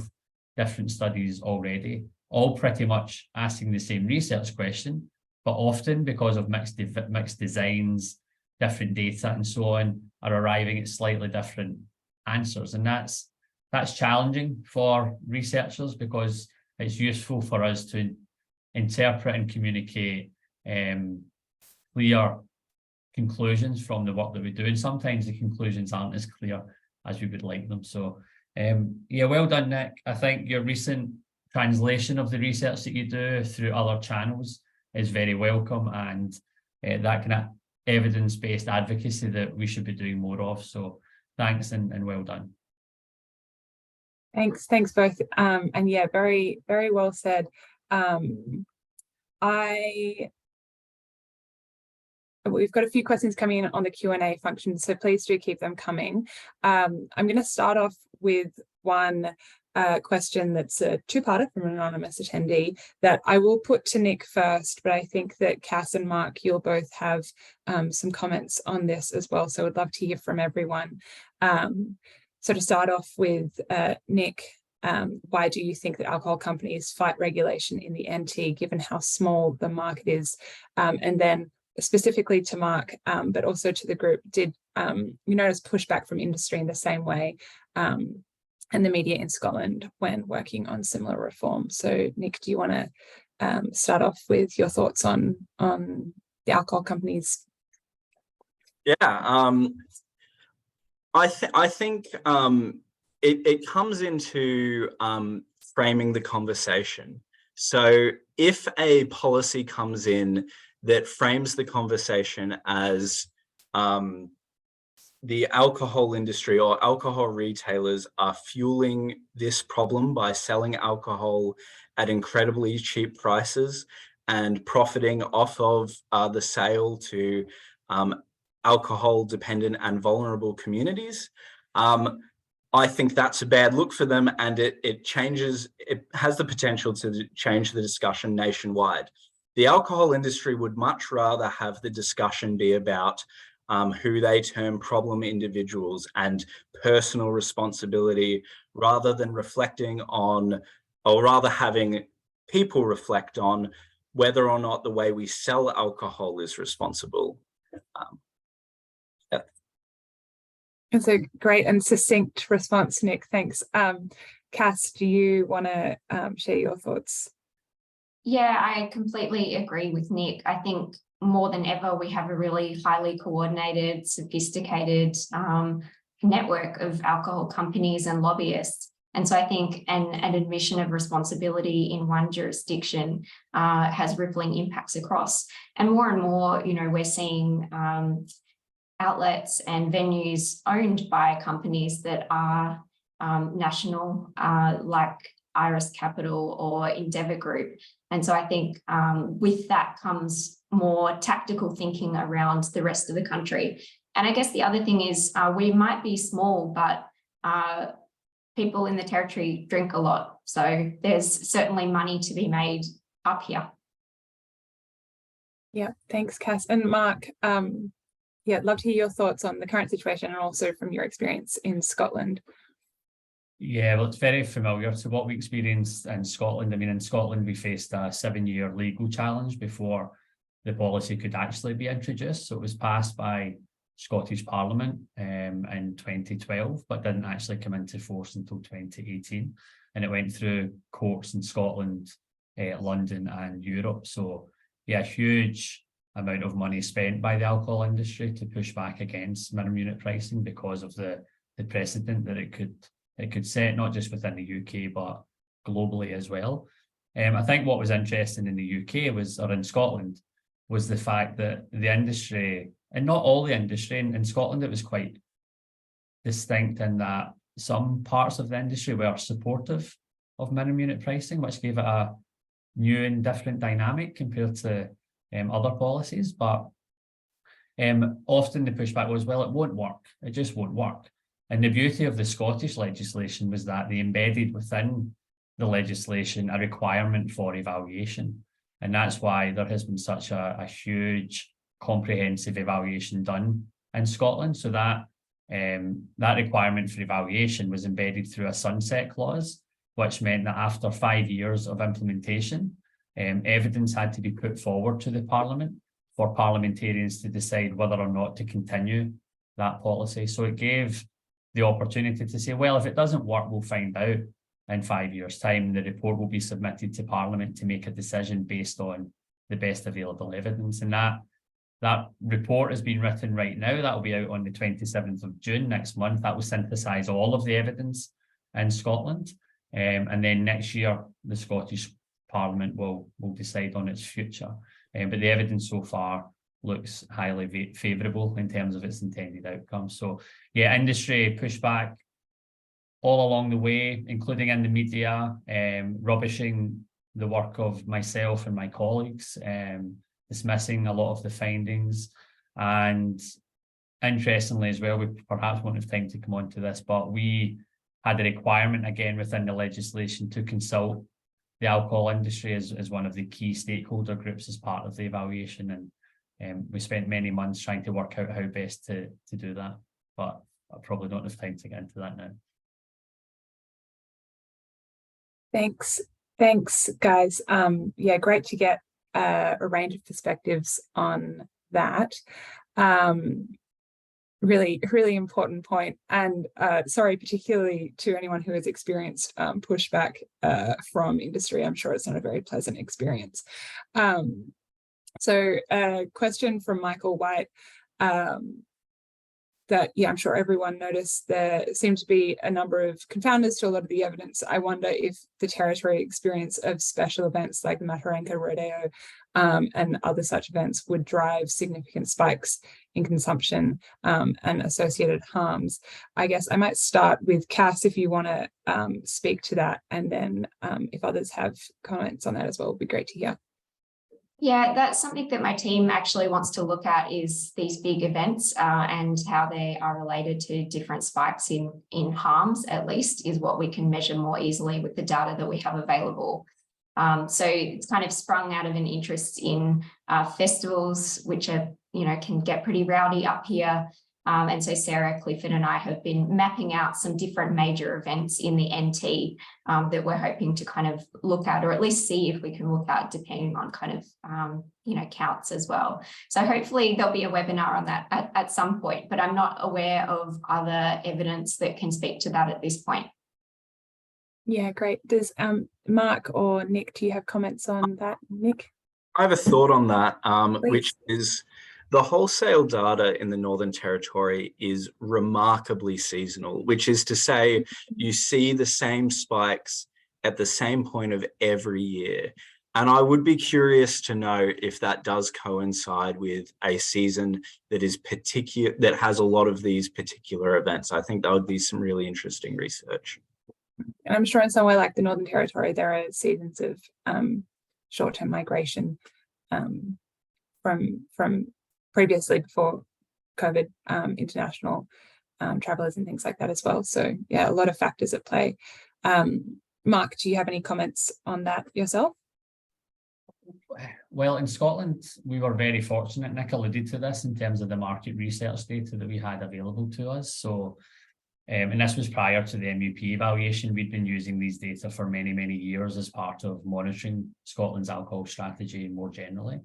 [SPEAKER 4] different studies already, all pretty much asking the same research question, but often because of mixed designs, different data and so on, are arriving at slightly different answers. And that's challenging for researchers, because it's useful for us to interpret and communicate clear conclusions from the work that we do. And sometimes the conclusions aren't as clear as we would like them. So Yeah, well done, Nick. I think your recent translation of the research that you do through other channels is very welcome, and that kind of evidence-based advocacy that we should be doing more of. So thanks and well done.
[SPEAKER 1] Thanks both. And yeah, very, very well said. We've got a few questions coming in on the Q&A function, so please do keep them coming. I'm going to start off with one question that's a two-parter from an anonymous attendee that I will put to Nick first, but I think that Cass and Mark, you'll both have some comments on this as well, so I'd love to hear from everyone. So to start off with, Nick, why do you think that alcohol companies fight regulation in the NT, given how small the market is? And then specifically to Mark, but also to the group, did you notice pushback from industry in the same way and the media in Scotland when working on similar reform? So Nick, do you want to start off with your thoughts on the alcohol companies?
[SPEAKER 2] Yeah, I think it comes into framing the conversation. So if a policy comes in that frames the conversation as the alcohol industry or alcohol retailers are fueling this problem by selling alcohol at incredibly cheap prices and profiting off of the sale to alcohol dependent and vulnerable communities, I think that's a bad look for them, and it has the potential to change the discussion nationwide. The alcohol industry would much rather have the discussion be about who they term problem individuals and personal responsibility, rather than reflecting on, or rather having people reflect on, whether or not the way we sell alcohol is responsible.
[SPEAKER 1] It's a great and succinct response, Nick. Thanks. Cass, do you want to share your thoughts?
[SPEAKER 3] Yeah, I completely agree with Nick. I think more than ever, we have a really highly coordinated, sophisticated network of alcohol companies and lobbyists. And so I think an admission of responsibility in one jurisdiction has rippling impacts across. And more, we're seeing outlets and venues owned by companies that are national, like Iris Capital or Endeavour Group. And so I think with that comes more tactical thinking around the rest of the country. And I guess the other thing is we might be small, but people in the territory drink a lot. So there's certainly money to be made up here.
[SPEAKER 1] Yeah, thanks, Cass. And Mark, yeah, I'd love to hear your thoughts on the current situation and also from your experience in Scotland.
[SPEAKER 4] Yeah, well, it's very familiar to what we experienced in Scotland. I mean, in Scotland, we faced a 7-year legal challenge before the policy could actually be introduced. So it was passed by Scottish Parliament in 2012, but didn't actually come into force until 2018. And it went through courts in Scotland, London and Europe. So yeah, huge amount of money spent by the alcohol industry to push back against minimum unit pricing because of the precedent that it could set, not just within the UK, but globally as well. I think what was interesting in the UK or in Scotland, was the fact that the industry, and not all the industry, in Scotland, it was quite distinct in that some parts of the industry were supportive of minimum unit pricing, which gave it a new and different dynamic compared to other policies. But often the pushback was, well, it won't work. It just won't work. And the beauty of the Scottish legislation was that they embedded within the legislation a requirement for evaluation. And that's why there has been such a huge comprehensive evaluation done in Scotland. So that requirement for evaluation was embedded through a sunset clause, which meant that after 5 years of implementation, evidence had to be put forward to the Parliament for parliamentarians to decide whether or not to continue that policy. So it gave the opportunity to say, well, if it doesn't work, we'll find out in 5 years' time. The report will be submitted to Parliament to make a decision based on the best available evidence. And that report is being written right now. That will be out on the 27th of June next month. That will synthesize all of the evidence in Scotland. And then next year, the Scottish Parliament will decide on its future. But the evidence so far looks highly favourable in terms of its intended outcome. So yeah, industry pushback all along the way, including in the media, rubbishing the work of myself and my colleagues, dismissing a lot of the findings. And interestingly as well, we perhaps won't have time to come on to this, but we had a requirement again within the legislation to consult the alcohol industry as one of the key stakeholder groups as part of the evaluation. And we spent many months trying to work out how best to do that, but I probably don't have time to get into that now.
[SPEAKER 1] Thanks, guys. Yeah, great to get a range of perspectives on that. Really important point. And sorry, particularly to anyone who has experienced pushback from industry. I'm sure it's not a very pleasant experience. So a question from Michael White, that, yeah, I'm sure everyone noticed there seemed to be a number of confounders to a lot of the evidence. I wonder if the territory experience of special events like the Mataranka Rodeo and other such events would drive significant spikes in consumption and associated harms. I guess I might start with Cass if you want to speak to that, and then if others have comments on that as well, it would be great to hear.
[SPEAKER 3] Yeah, that's something that my team actually wants to look at, is these big events and how they are related to different spikes in harms, at least, is what we can measure more easily with the data that we have available. So it's kind of sprung out of an interest in festivals, which are, can get pretty rowdy up here. And so Sarah, Clifford and I have been mapping out some different major events in the NT that we're hoping to kind of look at, or at least see if we can look at, depending on kind of, counts as well. So hopefully there'll be a webinar on that at some point, but I'm not aware of other evidence that can speak to that at this point.
[SPEAKER 1] Yeah, great. Does Mark or Nick, do you have comments on that? Nick?
[SPEAKER 2] I have a thought on that, which is the wholesale data in the Northern Territory is remarkably seasonal, which is to say you see the same spikes at the same point of every year. And I would be curious to know if that does coincide with a season that is that has a lot of these particular events. I think that would be some really interesting research.
[SPEAKER 1] And I'm sure in somewhere like the Northern Territory, there are seasons of short-term migration from previously, before COVID, international travelers and things like that as well. So yeah, a lot of factors at play. Mark, do you have any comments on that yourself?
[SPEAKER 4] Well, in Scotland, we were very fortunate. Nick alluded to this in terms of the market research data that we had available to us. So, and this was prior to the MUP evaluation. We'd been using these data for many, many years as part of monitoring Scotland's alcohol strategy more generally.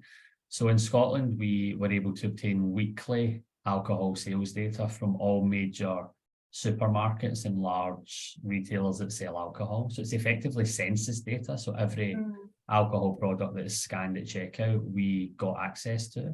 [SPEAKER 4] So in Scotland, we were able to obtain weekly alcohol sales data from all major supermarkets and large retailers that sell alcohol. So it's effectively census data. So every alcohol product that is scanned at checkout, we got access to.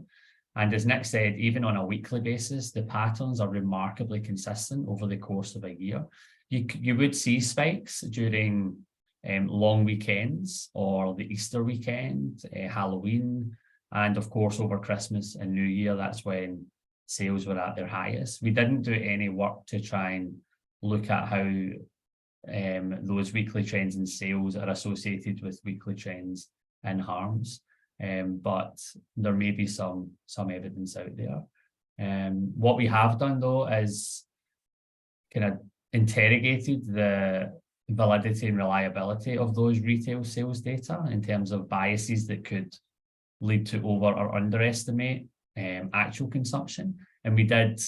[SPEAKER 4] And as Nick said, even on a weekly basis, the patterns are remarkably consistent over the course of a year. You would see spikes during long weekends, or the Easter weekend, Halloween, and of course over Christmas and New Year. That's when sales were at their highest. We didn't do any work to try and look at how those weekly trends in sales are associated with weekly trends in harms. But there may be some evidence out there. What we have done though is kind of interrogated the validity and reliability of those retail sales data in terms of biases that could lead to over or underestimate actual consumption. And we did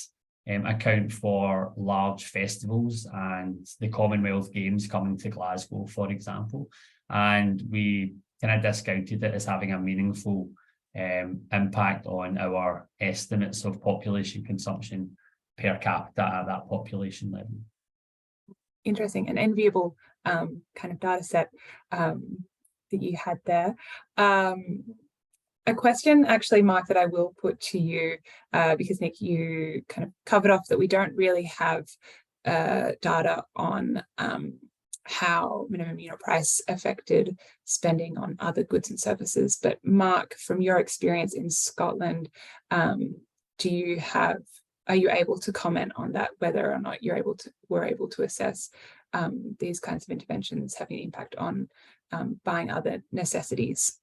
[SPEAKER 4] account for large festivals and the Commonwealth Games coming to Glasgow, for example. And we kind of discounted it as having a meaningful impact on our estimates of population consumption per capita at that population level.
[SPEAKER 1] Interesting, an enviable kind of data set that you had there. A question actually, Mark, that I will put to you, because Nick, you kind of covered off that we don't really have data on how minimum unit price affected spending on other goods and services. But Mark, from your experience in Scotland, are you able to comment on that, whether or not were able to assess these kinds of interventions having an impact on buying other necessities?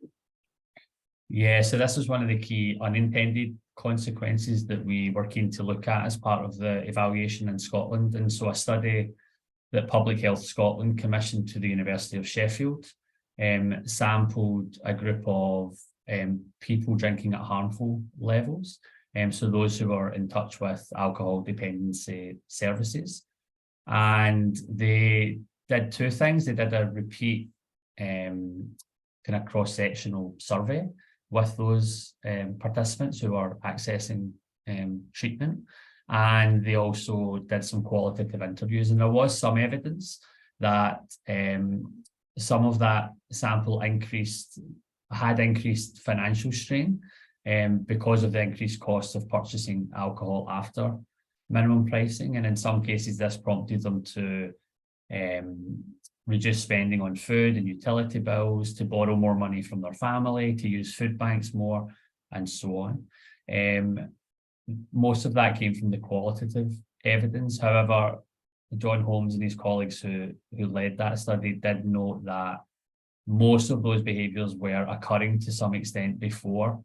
[SPEAKER 4] Yeah, so this is one of the key unintended consequences that we were keen to look at as part of the evaluation in Scotland. And so a study that Public Health Scotland commissioned to the University of Sheffield sampled a group of people drinking at harmful levels. So those who were in touch with alcohol dependency services. And they did two things. They did a repeat kind of cross-sectional survey with those participants who are accessing treatment. And they also did some qualitative interviews. And there was some evidence that some of that sample had increased financial strain because of the increased cost of purchasing alcohol after minimum pricing. And in some cases, this prompted them to reduce spending on food and utility bills, to borrow more money from their family, to use food banks more, and so on. Most of that came from the qualitative evidence. However, John Holmes and his colleagues who led that study did note that most of those behaviours were occurring to some extent before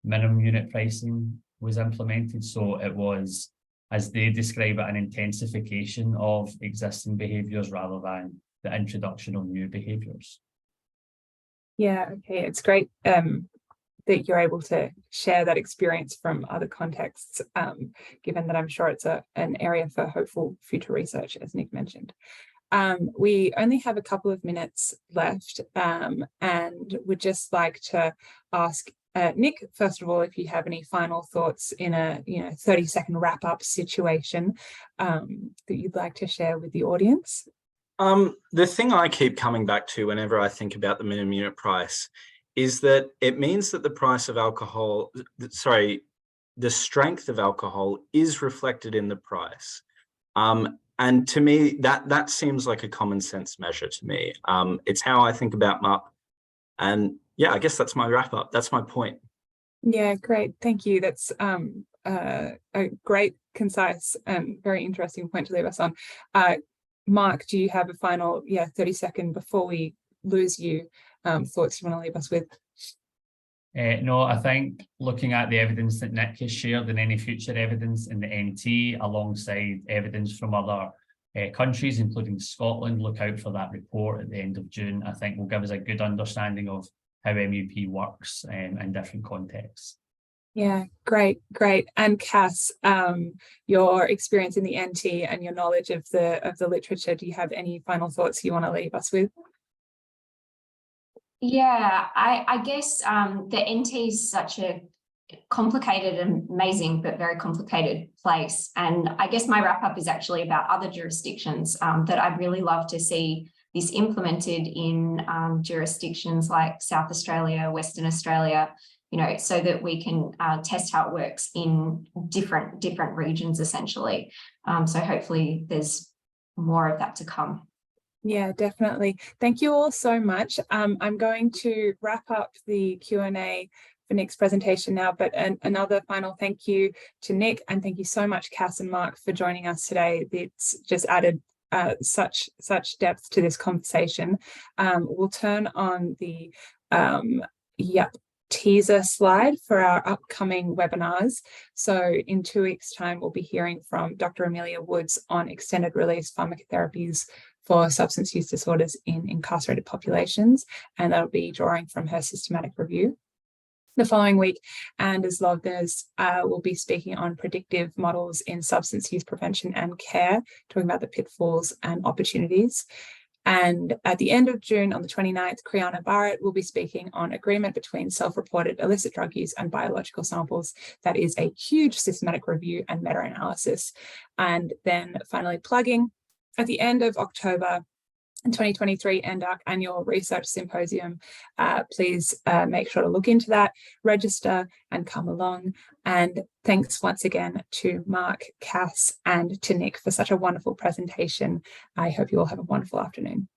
[SPEAKER 4] minimum unit pricing was implemented. So it was, as they describe it, an intensification of existing behaviours rather than the introduction of new behaviours.
[SPEAKER 1] Yeah, okay, it's great that you're able to share that experience from other contexts, given that I'm sure it's an area for hopeful future research, as Nick mentioned. We only have a couple of minutes left, and would just like to ask Nick, first of all, if you have any final thoughts in a 30-second wrap-up situation that you'd like to share with the audience.
[SPEAKER 2] The thing I keep coming back to whenever I think about the minimum unit price is that it means that the price of alcohol, the strength of alcohol is reflected in the price. And to me, that seems like a common sense measure to me. It's how I think about MUP. And yeah, I guess that's my wrap up. That's my point. Yeah,
[SPEAKER 1] great. Thank you. That's a great, concise, and very interesting point to leave us on. Mark, do you have a final 30-second before we lose you, thoughts you want to leave us with?
[SPEAKER 4] No, I think looking at the evidence that Nick has shared and any future evidence in the NT alongside evidence from other countries, including Scotland, look out for that report at the end of June, I think will give us a good understanding of how MUP works in different contexts.
[SPEAKER 1] Yeah, great. And Cass, your experience in the NT and your knowledge of the literature, do you have any final thoughts you want to leave us with?
[SPEAKER 3] Yeah, I guess the NT is such a complicated and amazing, but very complicated place. And I guess my wrap up is actually about other jurisdictions that I'd really love to see this implemented in jurisdictions like South Australia, Western Australia, so that we can test how it works in different regions, essentially. So hopefully there's more of that to come.
[SPEAKER 1] Yeah, definitely. Thank you all so much. I'm going to wrap up the Q&A for Nick's presentation now, but another final thank you to Nick, and thank you so much, Cass and Mark, for joining us today. It's just added such depth to this conversation. We'll turn on the teaser slide for our upcoming webinars. So in 2 weeks' time, we'll be hearing from Dr. Amelia Woods on extended release pharmacotherapies for substance use disorders in incarcerated populations, and that'll be drawing from her systematic review. The following week, Anders Lovnes will be speaking on predictive models in substance use prevention and care, talking about the pitfalls and opportunities. And at the end of June, on the 29th, Kriana Barrett will be speaking on agreement between self-reported illicit drug use and biological samples. That is a huge systematic review and meta-analysis. And then finally plugging, at the end of October, 2023 NDARC Annual Research Symposium, please make sure to look into that, register and come along. And thanks once again to Mark, Cass and to Nick for such a wonderful presentation. I hope you all have a wonderful afternoon.